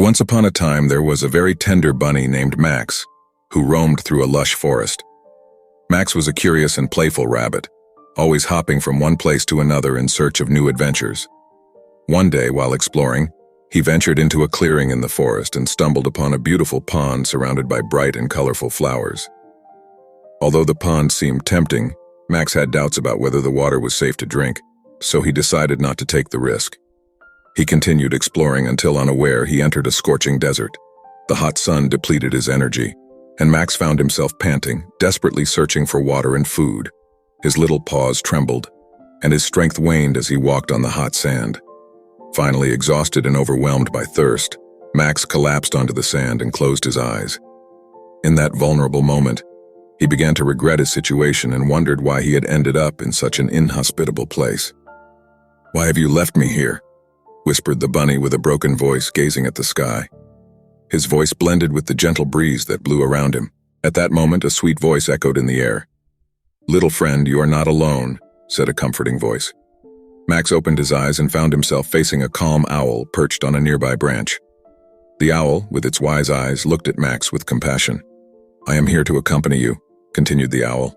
Once upon a time, there was a very tender bunny named Max, who roamed through a lush forest. Max was a curious and playful rabbit, always hopping from one place to another in search of new adventures. One day, while exploring, he ventured into a clearing in the forest and stumbled upon a beautiful pond surrounded by bright and colorful flowers. Although the pond seemed tempting, Max had doubts about whether the water was safe to drink, so he decided not to take the risk. He continued exploring until, unaware, he entered a scorching desert. The hot sun depleted his energy, and Max found himself panting, desperately searching for water and food. His little paws trembled, and his strength waned as he walked on the hot sand. Finally, exhausted and overwhelmed by thirst, Max collapsed onto the sand and closed his eyes. In that vulnerable moment, he began to regret his situation and wondered why he had ended up in such an inhospitable place. "Why have you left me here?" whispered the bunny with a broken voice, gazing at the sky. His voice blended with the gentle breeze that blew around him. At that moment, a sweet voice echoed in the air. "Little friend, you are not alone," said a comforting voice. Max opened his eyes and found himself facing a calm owl perched on a nearby branch. The owl, with its wise eyes, looked at Max with compassion. "I am here to accompany you," continued the owl.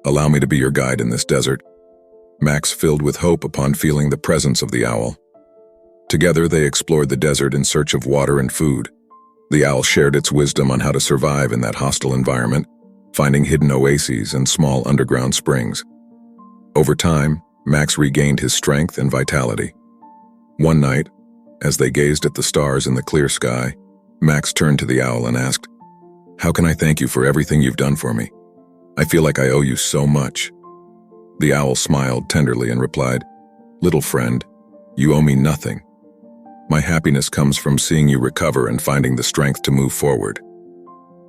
"Allow me to be your guide in this desert." Max filled with hope upon feeling the presence of the owl. Together, they explored the desert in search of water and food. The owl shared its wisdom on how to survive in that hostile environment, finding hidden oases and small underground springs. Over time, Max regained his strength and vitality. One night, as they gazed at the stars in the clear sky, Max turned to the owl and asked, "How can I thank you for everything you've done for me? I feel like I owe you so much." The owl smiled tenderly and replied, "Little friend, you owe me nothing. My happiness comes from seeing you recover and finding the strength to move forward."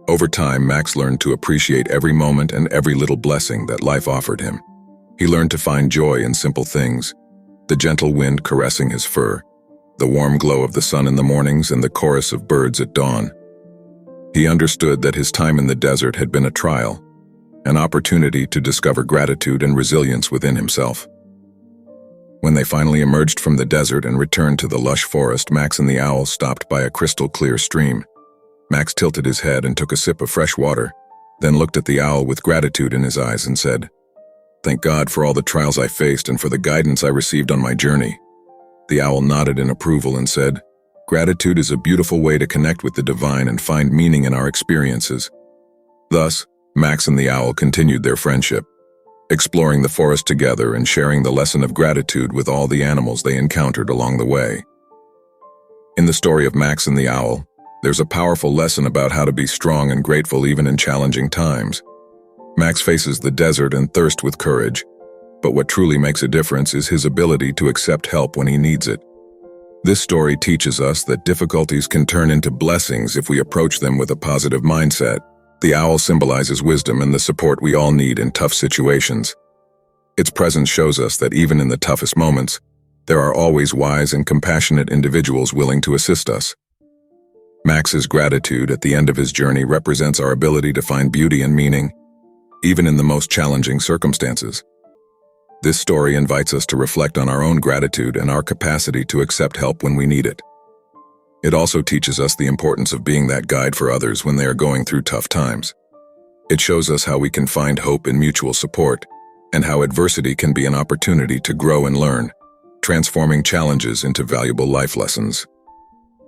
Over time, Max learned to appreciate every moment and every little blessing that life offered him. He learned to find joy in simple things: the gentle wind caressing his fur, the warm glow of the sun in the mornings, and the chorus of birds at dawn. He understood that his time in the desert had been a trial, an opportunity to discover gratitude and resilience within himself. When they finally emerged from the desert and returned to the lush forest, Max and the owl stopped by a crystal-clear stream. Max tilted his head and took a sip of fresh water, then looked at the owl with gratitude in his eyes and said, "Thank God for all the trials I faced and for the guidance I received on my journey." The owl nodded in approval and said, "Gratitude is a beautiful way to connect with the divine and find meaning in our experiences." Thus, Max and the owl continued their friendship, exploring the forest together and sharing the lesson of gratitude with all the animals they encountered along the way. In the story of Max and the owl, there's a powerful lesson about how to be strong and grateful even in challenging times. Max faces the desert and thirst with courage, but what truly makes a difference is his ability to accept help when he needs it. This story teaches us that difficulties can turn into blessings if we approach them with a positive mindset. The owl symbolizes wisdom and the support we all need in tough situations. Its presence shows us that even in the toughest moments, there are always wise and compassionate individuals willing to assist us. Max's gratitude at the end of his journey represents our ability to find beauty and meaning, even in the most challenging circumstances. This story invites us to reflect on our own gratitude and our capacity to accept help when we need it. It also teaches us the importance of being that guide for others when they are going through tough times. It shows us how we can find hope in mutual support, and how adversity can be an opportunity to grow and learn, transforming challenges into valuable life lessons.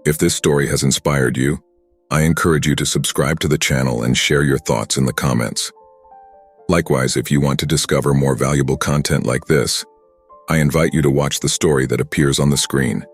If this story has inspired you, I encourage you to subscribe to the channel and share your thoughts in the comments. Likewise, if you want to discover more valuable content like this, I invite you to watch the story that appears on the screen.